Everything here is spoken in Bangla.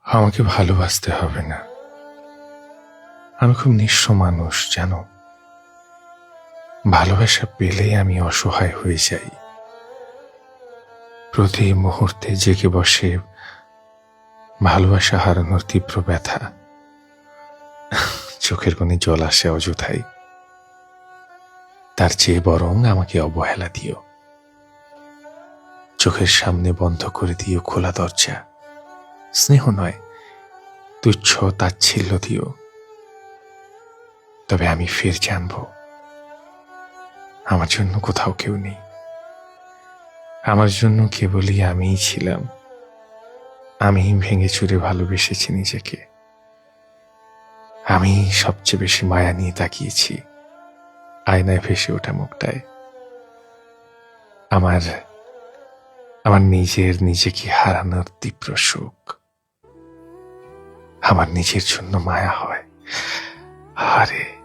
আমাকে ভালোবাসতে হবে না। আমি খুব নিঃস্ব মানুষ জানো। ভালোবাসা পেলেই আমি অসহায় হয়ে যাই। প্রতি মুহূর্তে জেগে বসে ভালোবাসা হারানোর তীব্র ব্যথা। চোখের কোণে জল আসে অযথাই। তার চেয়ে বরং আমাকে অবহেলা দিও। চোখের সামনে বন্ধ করে দিও খোলা দরজা। স্নেহ নয়, তুচ্ছ তাচ্ছিল্য দিও। তবে আমি ফের জানব আমার জন্য কোথাও কেউ নেই। আমার জন্য কেবলই আমিই ছিলাম। আমি ভেঙে চুরে ভালোবেসেছি নিজেকে। আমি সবচেয়ে বেশি মায়া নিয়ে তাকিয়েছি আয়নায় ভেসে ওঠা মুখটায়। আমার আমার নিজেকে হারানোর তীব্র সুখ। আমার নিজের জন্য মায়া হয়। আরে